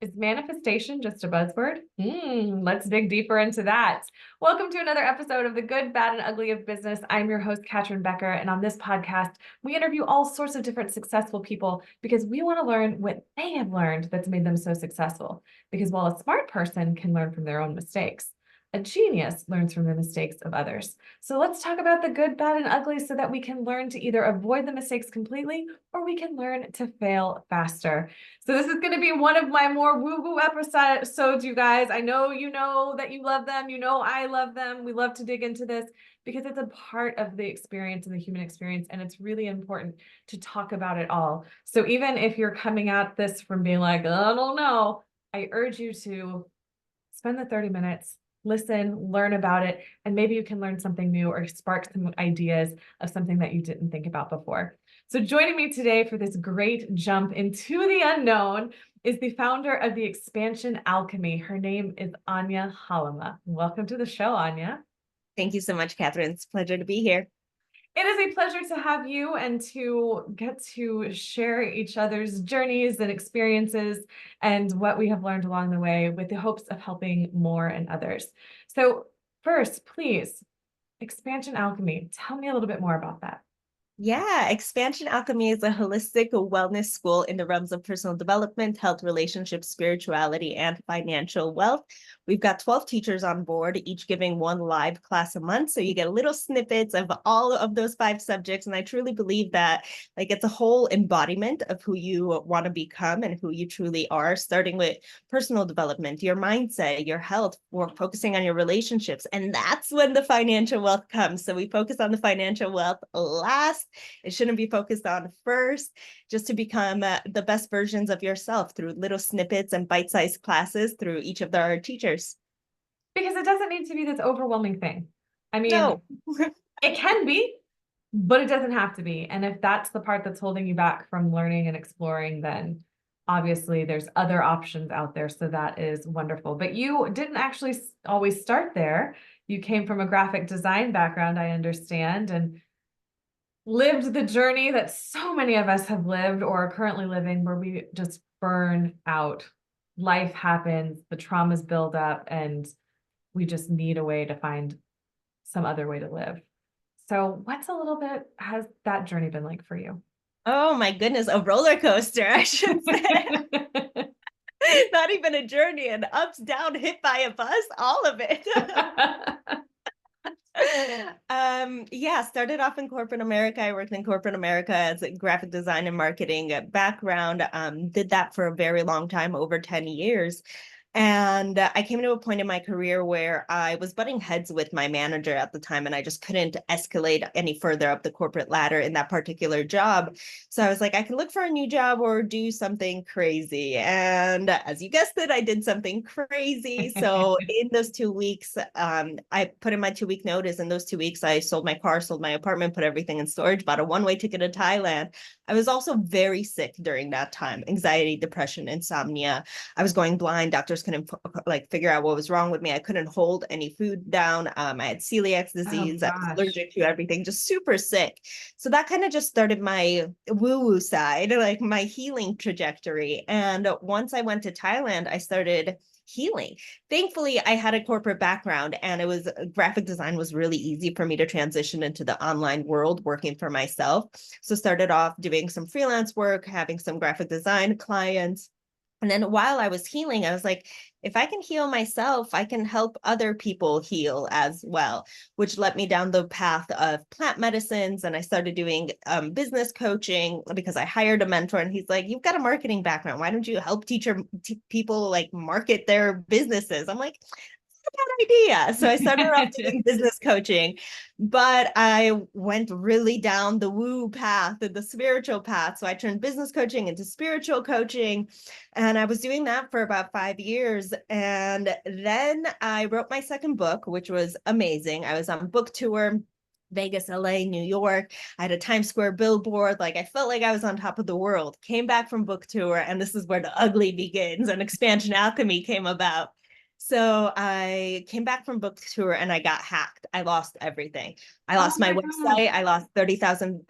Is manifestation just a buzzword? Let's dig deeper into that. Welcome to another episode of The Good, Bad, and Ugly of Business. I'm your host, Catryn Becker, and on this podcast, we interview all sorts of different successful people because we want to learn what they have learned that's made them so successful. Because while a smart person can learn from their own mistakes, a genius learns from the mistakes of others. So let's talk about the good, bad, and ugly so that we can learn to either avoid the mistakes completely or we can learn to fail faster. So this is going to be one of my more woo-woo episodes, you guys. I know you know that you love them. You know I love them. We love to dig into this because it's a part of the experience and the human experience, and it's really important to talk about it all. So even if you're coming at this from being like, I don't know, I urge you to spend the 30 minutes, listen, learn about it, and maybe you can learn something new or spark some ideas of something that you didn't think about before. So joining me today for this great jump into the unknown is the founder of the Xpansion Alchemy. Her name is Ania Halama. Welcome to the show, Ania. Thank you so much, Catherine. It's a pleasure to be here. It is a pleasure to have you and to get to share each other's journeys and experiences and what we have learned along the way with the hopes of helping more and others. So first, please, Xpansion Alchemy, tell me a little bit more about that. Yeah, Xpansion Alchemy is a holistic wellness school in the realms of personal development, health, relationships, spirituality, and financial wealth. We've got 12 teachers on board, each giving one live class a month. So you get little snippets of all of those 5 subjects. And I truly believe that it's a whole embodiment of who you want to become and who you truly are, starting with personal development, your mindset, your health, or focusing on your relationships. And that's when the financial wealth comes. So we focus on the financial wealth last. It shouldn't be focused on first, just to become the best versions of yourself through little snippets and bite-sized classes through each of our teachers. Because it doesn't need to be this overwhelming thing. I mean, No. it can be, but it doesn't have to be. And if that's the part that's holding you back from learning and exploring, then obviously there's other options out there. So that is wonderful. But you didn't actually always start there. You came from a graphic design background, I understand, and lived the journey that so many of us have lived or are currently living, where we just burn out. Life happens, the traumas build up, and we just need a way to find some other way to live. So has that journey been like for you? Oh my goodness, a roller coaster, I should say. Not even a journey, an ups, down, hit by a bus, all of it. Yeah, started off in corporate America. I worked in corporate America as a graphic design and marketing background. Did that for a very long time, over 10 years. And I came to a point in my career where I was butting heads with my manager at the time, and I just couldn't escalate any further up the corporate ladder in that particular job. So I was like, I can look for a new job or do something crazy. And as you guessed it, I did something crazy. So in those 2 weeks, I put in my 2-week notice. In those 2 weeks, I sold my car, sold my apartment, put everything in storage, bought a one-way ticket to Thailand. I was also very sick during that time, anxiety, depression, insomnia. I was going blind. Doctors couldn't figure out what was wrong with me. I couldn't hold any food down. I had celiac Oh disease. I was gosh. allergic to everything, just super sick. So that kind of just started my woo-woo side, like my healing trajectory. And once I went to Thailand, I started healing. Thankfully, I had a corporate background, and graphic design was really easy for me to transition into the online world working for myself. So started off doing some freelance work, having some graphic design clients. And then while I was healing, I was like, if I can heal myself, I can help other people heal as well, which led me down the path of plant medicines. And I started doing business coaching because I hired a mentor, and he's like, you've got a marketing background. Why don't you help people market their businesses? I'm like, bad idea. So I started off doing business coaching, but I went really down the woo path, the spiritual path. So I turned business coaching into spiritual coaching, and I was doing that for about 5 years. And then I wrote my second book, which was amazing. I was on book tour. Vegas, LA, New York. I had a Times Square billboard. I felt like I was on top of the world. Came back from book tour, and this is where the ugly begins, and Xpansion Alchemy came about. So I came back from book tour and I got hacked. I lost everything. I Oh lost my my gosh. website. I lost 30,000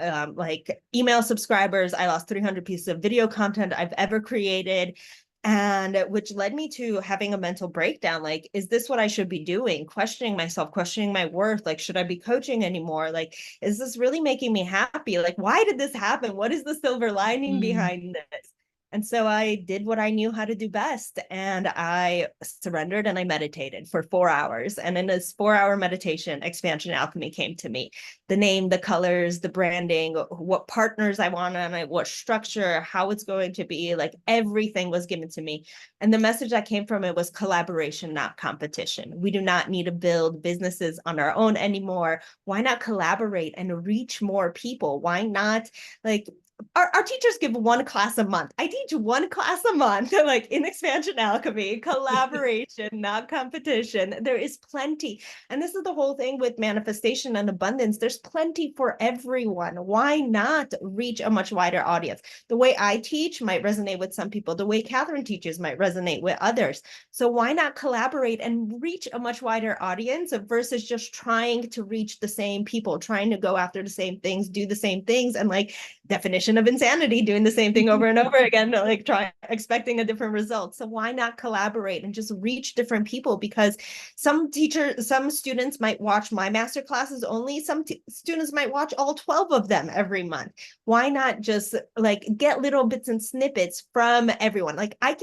email subscribers. I lost 300 pieces of video content I've ever created. And which led me to having a mental breakdown. Like, is this what I should be doing? Questioning myself, questioning my worth. Like, should I be coaching anymore? Like, is this really making me happy? Like, why did this happen? What is the silver lining Mm. behind this? And so I did what I knew how to do best. And I surrendered and I meditated for 4 hours. And in this 4 hour meditation, Xpansion Alchemy came to me. The name, the colors, the branding, what partners I want and what structure, how it's going to be, like everything was given to me. And the message that came from it was collaboration, not competition. We do not need to build businesses on our own anymore. Why not collaborate and reach more people? Why not like our teachers give one class a month. I teach one class a month, like in Xpansion Alchemy, collaboration, not competition. There is plenty. And this is the whole thing with manifestation and abundance. There's plenty for everyone. Why not reach a much wider audience? The way I teach might resonate with some people. The way Catryn teaches might resonate with others. So why not collaborate and reach a much wider audience versus just trying to reach the same people, trying to go after the same things, do the same things, and like definition of insanity, doing the same thing over and over again, like expecting a different result. So why not collaborate and just reach different people? Because some students might watch my master classes only. Some students might watch all 12 of them every month. Why not just like get little bits and snippets from everyone? Like I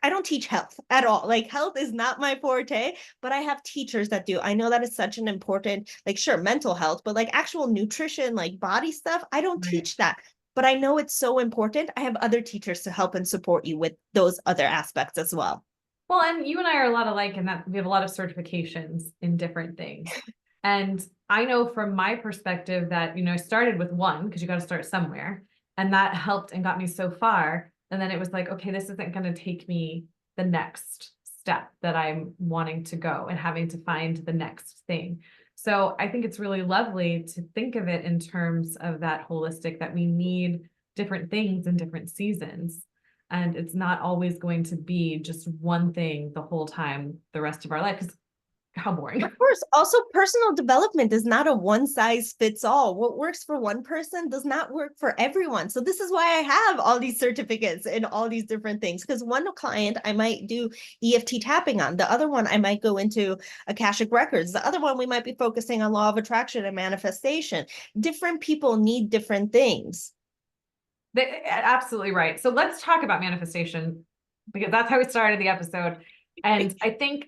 don't teach health at all. Like health is not my forte, but I have teachers that do. I know that is such an important, like sure, mental health, but like actual nutrition, like body stuff, I don't Right. teach that. But I know it's so important. I have other teachers to help and support you with those other aspects as well. Well, and you and I are a lot alike in that we have a lot of certifications in different things. And I know from my perspective that, I started with one because you got to start somewhere. And that helped and got me so far. And then it was like, okay, this isn't going to take me the next step that I'm wanting to go and having to find the next thing. So I think it's really lovely to think of it in terms of that holistic, that we need different things in different seasons. And it's not always going to be just one thing the whole time, the rest of our life, because how boring. Of course, also personal development is not a one size fits all. What works for one person does not work for everyone. So this is why I have all these certificates and all these different things. Because one client I might do EFT tapping on, the other one I might go into Akashic Records, the other one we might be focusing on law of attraction and manifestation. Different people need different things. Absolutely right. So let's talk about manifestation because that's how we started the episode. And I think,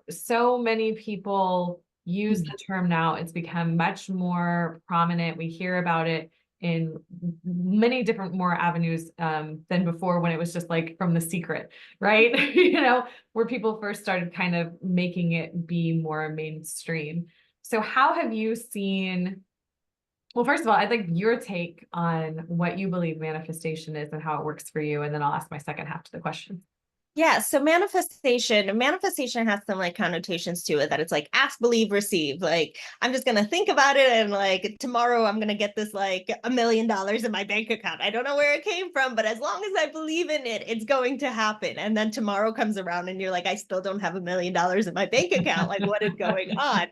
so many people use the term now. It's become much more prominent. We hear about it in many different more avenues than before when it was just like from The Secret, right? Where people first started kind of making it be more mainstream. So how have you seen? Well, first of all, I'd like your take on what you believe manifestation is and how it works for you. And then I'll ask my second half to the question. Yeah, so manifestation has some like connotations to it that it's like ask, believe, receive. Like I'm just gonna think about it and like tomorrow I'm gonna get this like $1 million in my bank account. I don't know where it came from, but as long as I believe in it, it's going to happen. And then tomorrow comes around and you're like, I still don't have $1 million in my bank account. Like what is going on?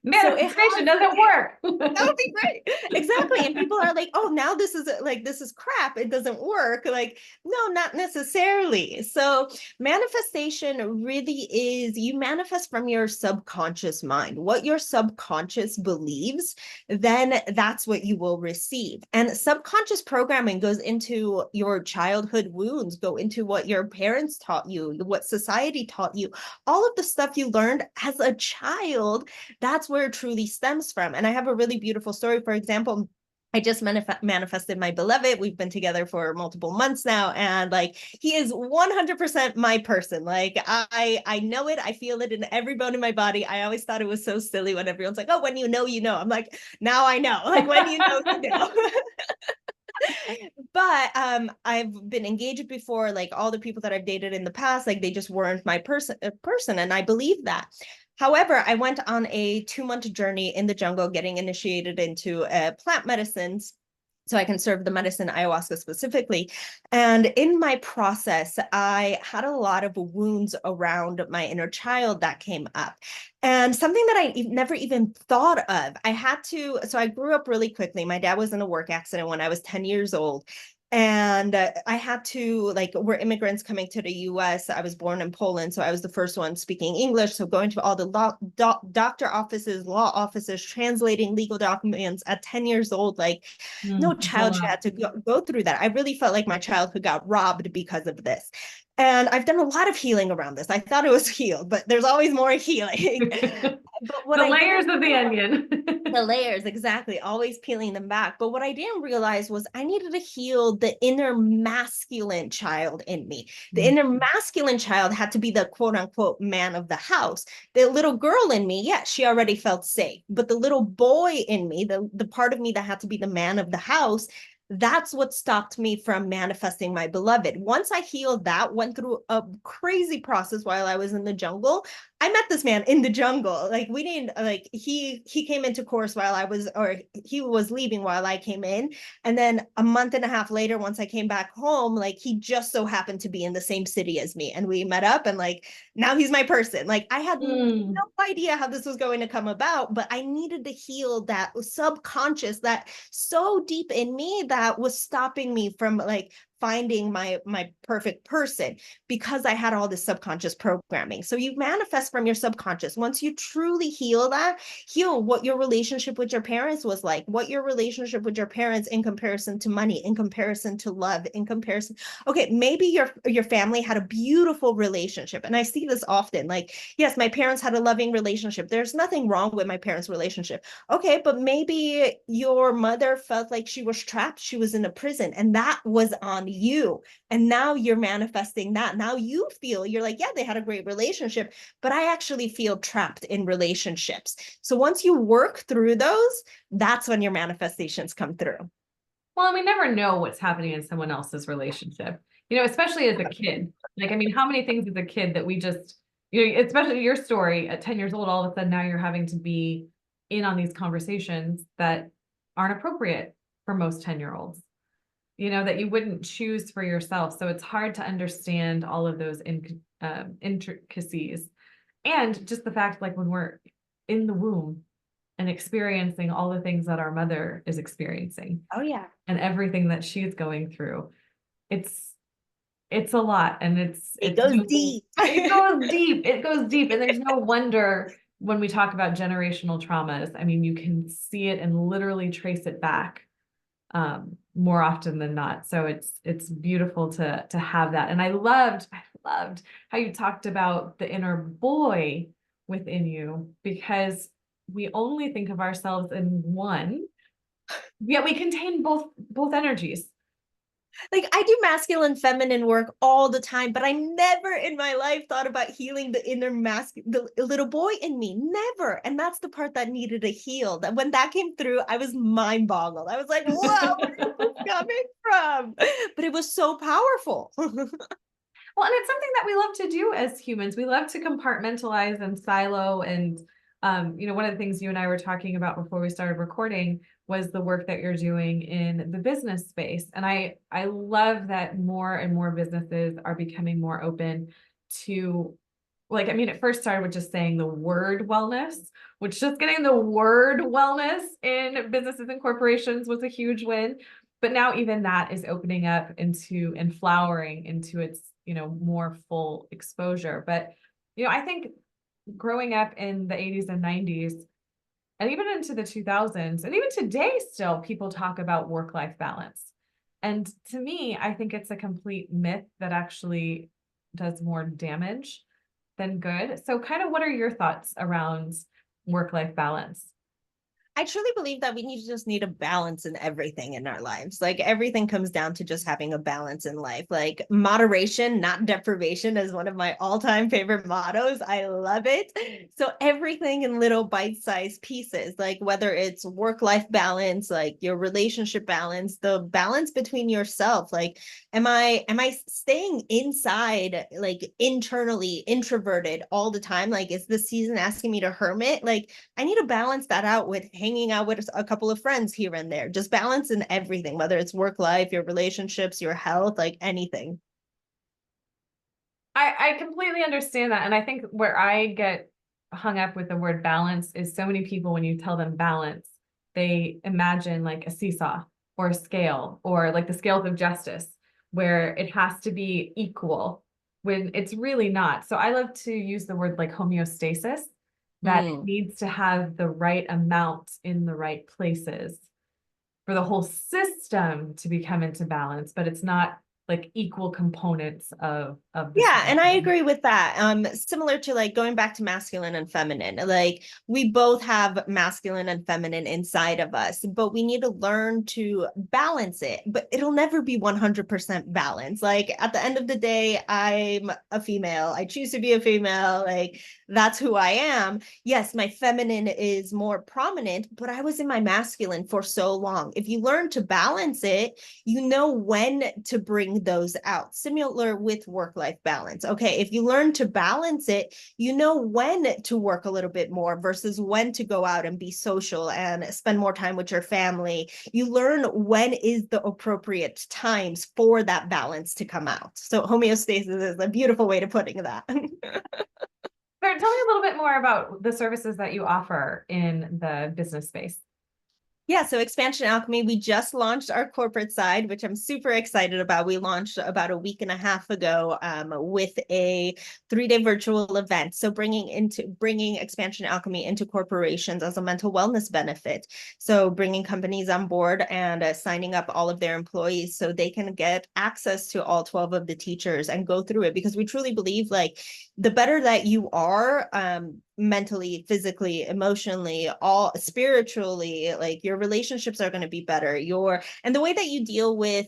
Manifestation doesn't work. That would be great. Exactly. And people are like, oh, now this is crap. It doesn't work. Like, no, not necessarily. So manifestation really is you manifest from your subconscious mind. What your subconscious believes, then that's what you will receive. And subconscious programming goes into your childhood wounds, go into what your parents taught you, what society taught you, all of the stuff you learned as a child. That's where it truly stems from. And I have a really beautiful story. For example, I just manifested my beloved. We've been together for multiple months now. And like, he is 100% my person. Like I know it. I feel it in every bone in my body. I always thought it was so silly when everyone's like, oh, when you know, you know. I'm like, now I know. Like when you know, you know. But I've been engaged before, like all the people that I've dated in the past, like they just weren't my person. And I believe that. However, I went on a 2-month journey in the jungle, getting initiated into plant medicines so I can serve the medicine ayahuasca specifically. And in my process, I had a lot of wounds around my inner child that came up. And something that I never even thought of, so I grew up really quickly. My dad was in a work accident when I was 10 years old. And I had to, like, we're immigrants coming to the US. I was born in Poland, so I was the first one speaking English. So going to all the doctor offices, law offices, translating legal documents at 10 years old, like no It's a child should lot. have to go through that. I really felt like my childhood got robbed because of this. And I've done a lot of healing around this. I thought it was healed, but there's always more healing. But what The I layers didn't of the realize, onion. the layers, exactly, always peeling them back. But what I didn't realize was I needed to heal the inner masculine child in me. The inner masculine child had to be the quote unquote man of the house. The little girl in me, yeah, she already felt safe. But the little boy in me, the part of me that had to be the man of the house, that's what stopped me from manifesting my beloved. Once I healed that, went through a crazy process while I was in the jungle. I met this man in the jungle. Like we didn't, like he came into course while I was, or he was leaving while I came in. And then a month and a half later, once I came back home, like he just so happened to be in the same city as me. And we met up, and like now he's my person. Like I had no idea how this was going to come about, but I needed to heal that subconscious, that so deep in me that was stopping me from like finding my perfect person, because I had all this subconscious programming. So you manifest from your subconscious. Once you truly heal that, heal what your relationship with your parents was like, what your relationship with your parents in comparison to money, in comparison to love, in comparison. Okay, maybe your family had a beautiful relationship. And I see this often. Like, yes, my parents had a loving relationship. There's nothing wrong with my parents' relationship. Okay, but maybe your mother felt like she was trapped, she was in a prison, and that was on you. And now you're manifesting that. Now you feel, you're like, yeah, they had a great relationship, but I actually feel trapped in relationships. So once you work through those, that's when your manifestations come through. Well, we never know what's happening in someone else's relationship, especially as a kid. Like, I mean, how many things as a kid that we just, especially your story at 10 years old, all of a sudden now you're having to be in on these conversations that aren't appropriate for most 10-year-olds, that you wouldn't choose for yourself. So it's hard to understand all of those intricacies. And just the fact, like when we're in the womb and experiencing all the things that our mother is experiencing Oh, yeah. and everything that she's going through, it's a lot. And It goes deep. it goes deep. It goes deep. And there's no wonder when we talk about generational traumas, I mean, you can see it and literally trace it back more often than not. So it's beautiful to have that. And I loved how you talked about the inner boy within you, because we only think of ourselves in one, yet we contain both energies. Like I do masculine feminine work all the time, but I never in my life thought about healing the inner the little boy in me. Never. And that's the part that needed to heal. That when that came through, I was mind boggled. I was like, whoa, where is this coming from? But it was so powerful. Well, and it's something that we love to do as humans. We love to compartmentalize and silo. And, one of the things you and I were talking about before we started recording was the work that you're doing in the business space. And I love that more and more businesses are becoming more open to, like, I mean, it first started with just saying the word wellness, which just getting the word wellness in businesses and corporations was a huge win. But now even that is opening up into and flowering into its, more full exposure. But, I think growing up in the 80s and 90s, and even into the 2000s, and even today, still people talk about work-life balance. And to me, I think it's a complete myth that actually does more damage than good. So kind of what are your thoughts around work-life balance? I truly believe that we just need a balance in everything in our lives. Like everything comes down to just having a balance in life. Like moderation, not deprivation, is one of my all-time favorite mottos. I love it. So everything in little bite-sized pieces, like whether it's work-life balance, like your relationship balance, the balance between yourself. Like, am I staying inside, like internally introverted all the time? Like, is this season asking me to hermit? Like, I need to balance that out with hanging out with a couple of friends here and there. Just balance in everything, whether it's work life, your relationships, your health, like anything. I completely understand that. And I think where I get hung up with the word balance is so many people, when you tell them balance, they imagine like a seesaw. or a scale, or like the scales of justice, where it has to be equal when it's really not. So I love to use the word like homeostasis, that it Mm. needs to have the right amount in the right places for the whole system to become into balance, but it's not like equal components of the Yeah, and I solution. agree with that. Similar to like going back to masculine and feminine, like we both have masculine and feminine inside of us, but we need to learn to balance it. But it'll never be 100% balance. Like at the end of the day, I'm a female. I choose to be a female. Like that's who I am. Yes, my feminine is more prominent, but I was in my masculine for so long. If you learn to balance it, you know when to bring those out. Similar with work-life balance. Okay, if you learn to balance it, you know when to work a little bit more versus when to go out and be social and spend more time with your family. You learn when is the appropriate times for that balance to come out. So homeostasis is a beautiful way to putting that. Tell me a little bit more about the services that you offer in the business space. Yeah, so Xpansion Alchemy, we just launched our corporate side, which I'm super excited about. We launched about a week and a half ago with a 3-day virtual event. So bringing Xpansion Alchemy into corporations as a mental wellness benefit. So bringing companies on board and signing up all of their employees so they can get access to all 12 of the teachers and go through it, because we truly believe like the better that you are, mentally, physically, emotionally, all spiritually, like your relationships are going to be better. And the way that you deal with,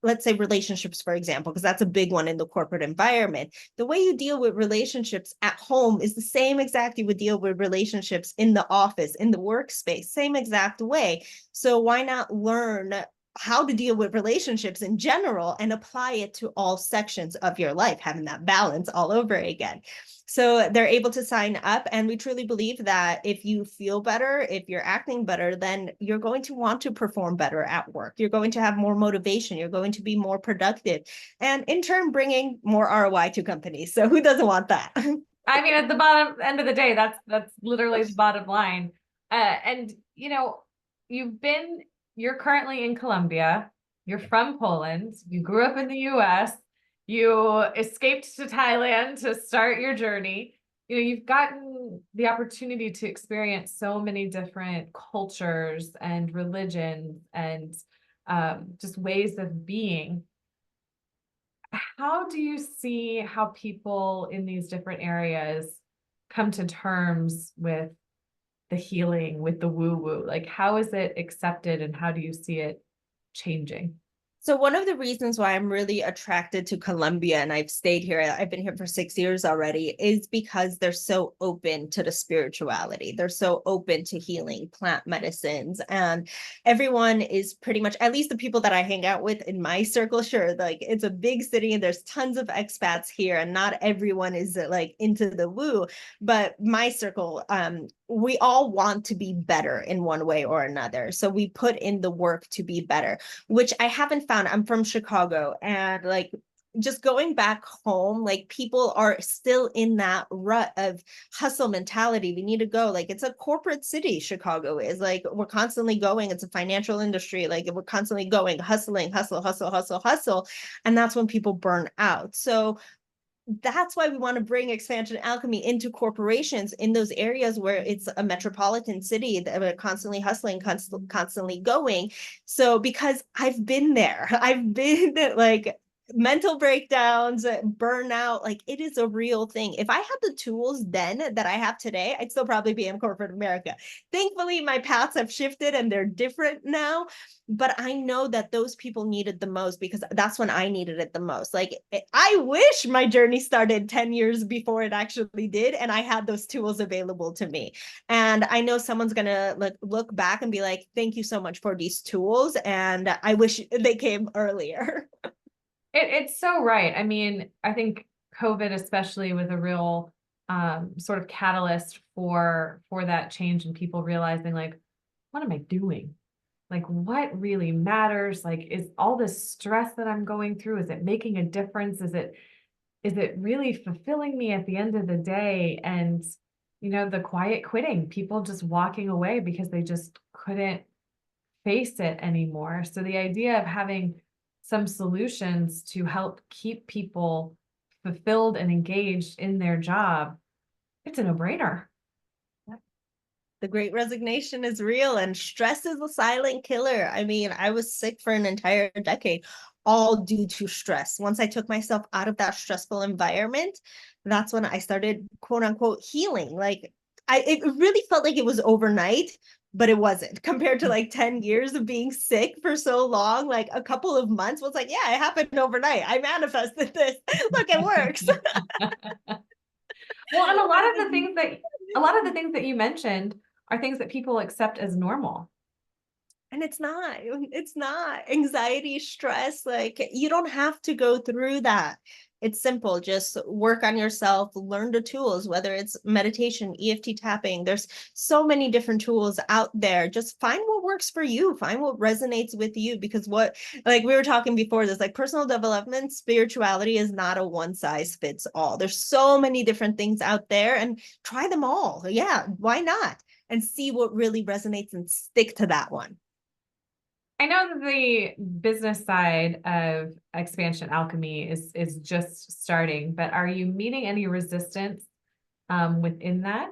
let's say, relationships, for example, because that's a big one in the corporate environment. The way you deal with relationships at home is the same exact you would deal with relationships in the office, in the workspace, same exact way. So why not learn how to deal with relationships in general and apply it to all sections of your life, having that balance all over again. So they're able to sign up. And we truly believe that if you feel better, if you're acting better, then you're going to want to perform better at work. You're going to have more motivation. You're going to be more productive, and in turn, bringing more ROI to companies. So who doesn't want that? I mean, at the bottom end of the day, that's literally the bottom line. And you know, you're currently in Colombia. You're from Poland. You grew up in the U.S. You escaped to Thailand to start your journey. You know, you've gotten the opportunity to experience so many different cultures and religions and just ways of being. How do you see how people in these different areas come to terms with the healing, with the woo-woo? Like, how is it accepted and how do you see it changing? So one of the reasons why I'm really attracted to Colombia, and I've stayed here, I've been here for 6 years already, is because they're so open to the spirituality. They're so open to healing, plant medicines, and everyone is pretty much, at least the people that I hang out with in my circle, sure, like it's a big city and there's tons of expats here, and not everyone is like into the woo, but my circle, we all want to be better in one way or another. So we put in the work to be better, which I haven't found. I'm from Chicago, and like just going back home, like people are still in that rut of hustle mentality. We need to go. Like it's a corporate city, Chicago is. Like we're constantly going. It's a financial industry. Like we're constantly going, hustling, hustle, hustle, hustle, hustle. And that's when people burn out. So that's why we want to bring Xpansion Alchemy into corporations in those areas where it's a metropolitan city that are constantly hustling, constantly going. So because I've been there, I've been like mental breakdowns, burnout, like it is a real thing. If I had the tools then that I have today, I'd still probably be in corporate America. Thankfully, my paths have shifted and they're different now. But I know that those people needed the most because that's when I needed it the most. Like, I wish my journey started 10 years before it actually did, and I had those tools available to me. And I know someone's going to look back and be like, thank you so much for these tools. And I wish they came earlier. It's so right. I mean, I think COVID especially was a real sort of catalyst for that change and people realizing like, what am I doing? Like, what really matters? Like, is all this stress that I'm going through, is it making a difference? Is it really fulfilling me at the end of the day? And, you know, the quiet quitting, people just walking away because they just couldn't face it anymore. So the idea of having some solutions to help keep people fulfilled and engaged in their job, it's a no-brainer. The great resignation is real, and stress is a silent killer. I mean, I was sick for an entire decade, all due to stress. Once I took myself out of that stressful environment, that's when I started, quote unquote, healing. Like, it really felt like it was overnight, but it wasn't. Compared to like 10 years of being sick for so long, like a couple of months was like, yeah, it happened overnight. I manifested this. Look, it works. Well, and a lot of the things that you mentioned are things that people accept as normal. And it's not anxiety, stress. Like, you don't have to go through that. It's simple. Just work on yourself, learn the tools, whether it's meditation, EFT tapping. There's so many different tools out there. Just find what works for you, find what resonates with you. Because what, like we were talking before this, like personal development, spirituality is not a one size fits all. There's so many different things out there, and try them all. Yeah, why not? And see what really resonates and stick to that one. I know that the business side of Xpansion Alchemy is just starting, but are you meeting any resistance within that?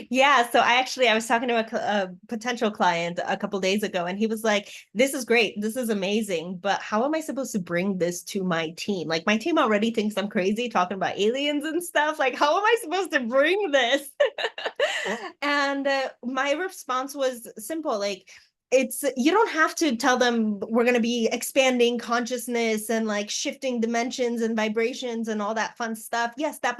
Yeah, so I was talking to a potential client a couple days ago, and he was like, "This is great, this is amazing, but how am I supposed to bring this to my team? Like, my team already thinks I'm crazy talking about aliens and stuff. Like, how am I supposed to bring this?" And my response was simple, like, you don't have to tell them we're going to be expanding consciousness and like shifting dimensions and vibrations and all that fun stuff. Yes, that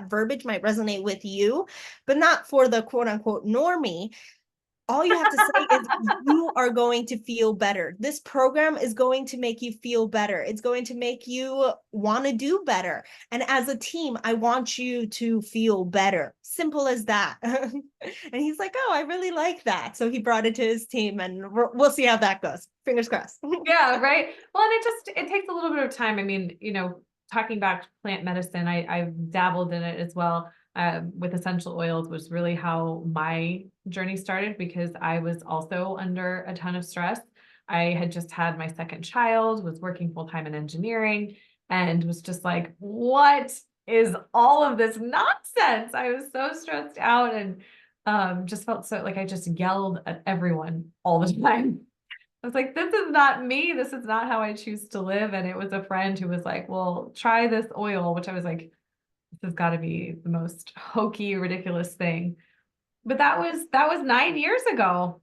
verbiage might resonate with you, but not for the quote unquote normie. All you have to say is you are going to feel better. This program is going to make you feel better. It's going to make you want to do better. And as a team, I want you to feel better. Simple as that. And he's like, "Oh, I really like that." So he brought it to his team, and we'll see how that goes. Fingers crossed. Yeah, right. Well, and it takes a little bit of time. I mean, talking back to plant medicine, I've dabbled in it as well. With essential oils was really how my journey started, because I was also under a ton of stress. I had just had my second child, was working full time in engineering, and was just like, what is all of this nonsense? I was so stressed out, and just felt so like I just yelled at everyone all the time. I was like, this is not me. This is not how I choose to live. And it was a friend who was like, well, try this oil, which I was like, this has got to be the most hokey, ridiculous thing. But that was 9 years ago.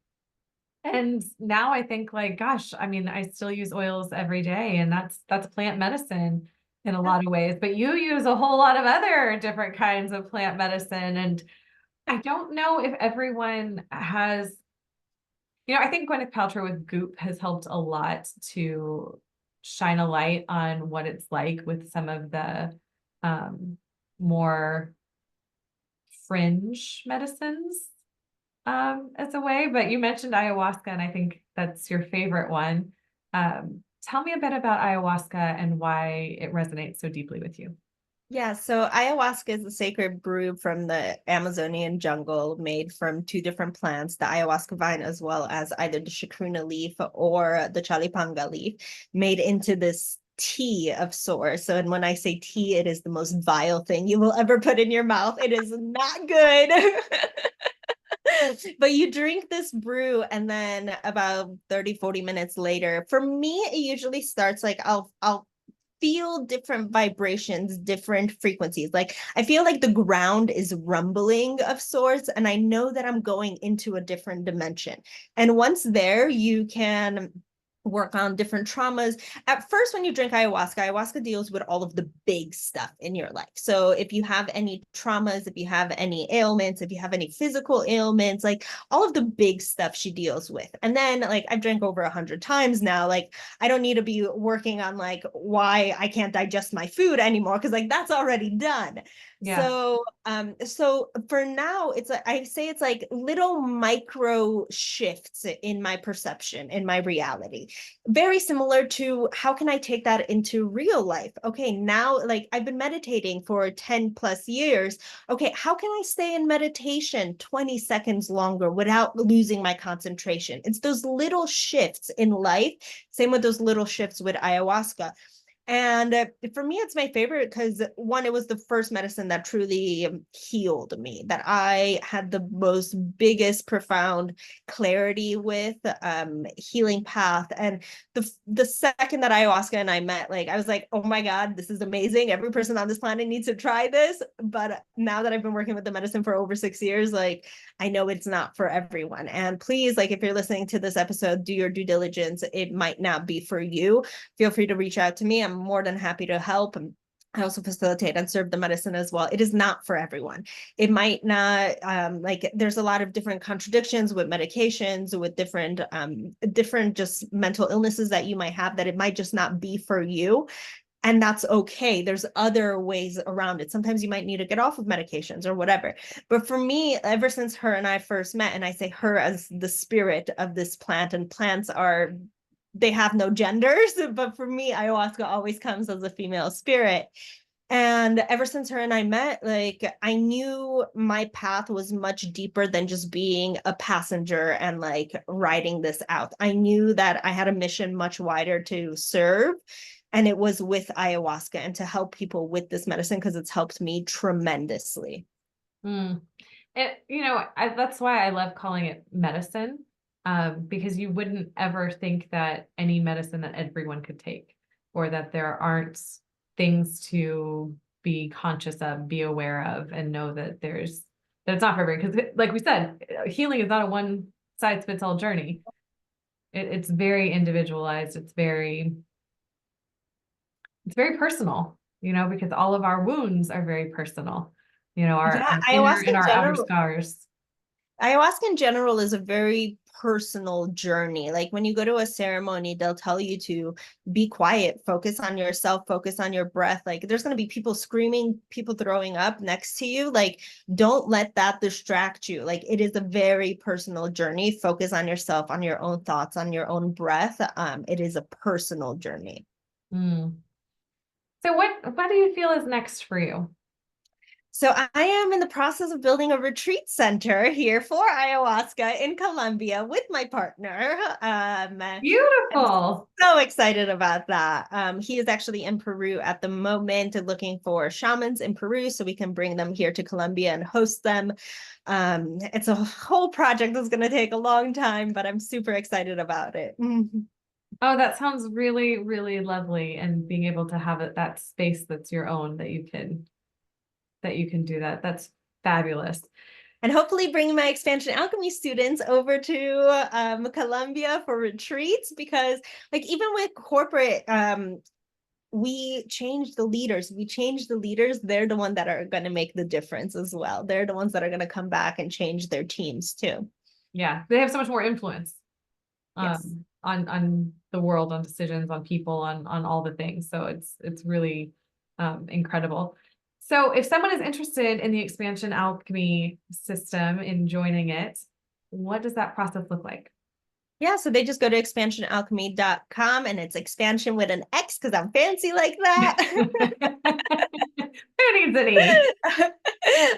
And now I think like, gosh, I mean, I still use oils every day, and that's plant medicine in a lot of ways. But you use a whole lot of other different kinds of plant medicine. And I don't know if everyone has, I think Gwyneth Paltrow with Goop has helped a lot to shine a light on what it's like with some of the more fringe medicines as a way. But you mentioned ayahuasca, and I think that's your favorite one. Tell me a bit about ayahuasca and why it resonates so deeply with you. Yeah, so ayahuasca is a sacred brew from the Amazonian jungle made from two different plants, the ayahuasca vine, as well as either the chacruna leaf or the chalipanga leaf, made into this tea of sorts. So, and when I say tea, it is the most vile thing you will ever put in your mouth. It is not good. But you drink this brew, and then about 30-40 minutes later, for me, it usually starts like I'll feel different vibrations, different frequencies. Like, I feel like the ground is rumbling of sorts, and I know that I'm going into a different dimension. And once there, you can work on different traumas. At first, when you drink ayahuasca deals with all of the big stuff in your life. So if you have any traumas, if you have any ailments, if you have any physical ailments, like all of the big stuff she deals with. And then like I've drank over 100 times now, like I don't need to be working on like why I can't digest my food anymore, because like that's already done. Yeah. So for now, it's like I say it's like little micro shifts in my perception, in my reality. energy. Very similar to how can I take that into real life? Okay, now like I've been meditating for 10 plus years. Okay, how can I stay in meditation 20 seconds longer without losing my concentration? It's those little shifts in life. Same with those little shifts with ayahuasca. And for me, it's my favorite because one, it was the first medicine that truly healed me, that I had the most biggest, profound clarity with, healing path. And the second that ayahuasca and I met, like I was like, oh my God, this is amazing. Every person on this planet needs to try this. But now that I've been working with the medicine for over 6 years, like I know it's not for everyone. And please, like if you're listening to this episode, do your due diligence. It might not be for you. Feel free to reach out to me. I'm more than happy to help. I also facilitate and serve the medicine as well. It is not for everyone. It might not, like there's a lot of different contradictions with medications, with different just mental illnesses that you might have, that it might just not be for you. And that's okay. There's other ways around it. Sometimes you might need to get off of medications or whatever. But for me, ever since her and I first met, and I say her as the spirit of this plant, and plants are, they have no genders, but for me, ayahuasca always comes as a female spirit. And ever since her and I met, like I knew my path was much deeper than just being a passenger and like riding this out. I knew that I had a mission much wider to serve. And it was with ayahuasca and to help people with this medicine because it's helped me tremendously. Mm. That's why I love calling it medicine, because you wouldn't ever think that any medicine that everyone could take, or that there aren't things to be conscious of, be aware of, and know that it's not for everyone. Because like we said, healing is not a one size fits all journey. It's very individualized. It's very personal, because all of our wounds are very personal, our inner and our outer scars. Ayahuasca in general is a very personal journey. Like when you go to a ceremony, they'll tell you to be quiet, focus on yourself, focus on your breath. Like there's going to be people screaming, people throwing up next to you. Like don't let that distract you. Like it is a very personal journey. Focus on yourself, on your own thoughts, on your own breath. It is a personal journey. Mm. So what do you feel is next for you? So I am in the process of building a retreat center here for ayahuasca in Colombia with my partner. Beautiful. I'm so excited about that. He is actually in Peru at the moment looking for shamans in Peru so we can bring them here to Colombia and host them. It's a whole project that's going to take a long time, but I'm super excited about it. Oh, that sounds really, really lovely. And being able to have that space that's your own, that you can do that. That's fabulous. And hopefully bring my Xpansion Alchemy students over to Colombia for retreats, because like even with corporate, we change the leaders. They're the ones that are going to make the difference as well. They're the ones that are going to come back and change their teams too. Yeah, they have so much more influence Yes. on the world, on decisions, on people, on all the things. So it's really incredible. So if someone is interested in the Xpansion Alchemy system, in joining it, what does that process look like? Yeah, so they just go to xpansionalchemy.com, and it's expansion with an X because I'm fancy like that. Who needs an E?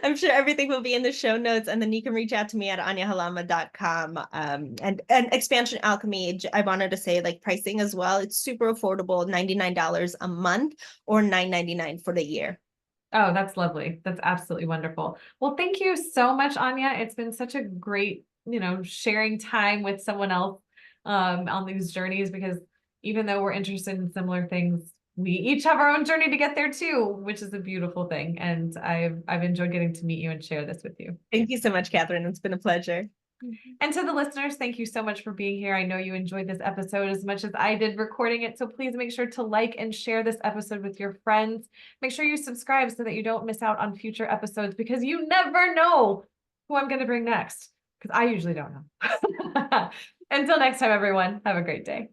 I'm sure everything will be in the show notes, and then you can reach out to me at aniahalama.com. And Xpansion Alchemy, I wanted to say like pricing as well. It's super affordable, $99 a month or $9.99 for the year. Oh, that's lovely. That's absolutely wonderful. Well, thank you so much, Ania. It's been such a great, sharing time with someone else on these journeys, because even though we're interested in similar things, we each have our own journey to get there too, which is a beautiful thing. And I've enjoyed getting to meet you and share this with you. Thank you so much, Catryn. It's been a pleasure. And to the listeners, thank you so much for being here. I know you enjoyed this episode as much as I did recording it. So please make sure to like and share this episode with your friends. Make sure you subscribe so that you don't miss out on future episodes, because you never know who I'm going to bring next, because I usually don't know. Until next time, everyone, have a great day.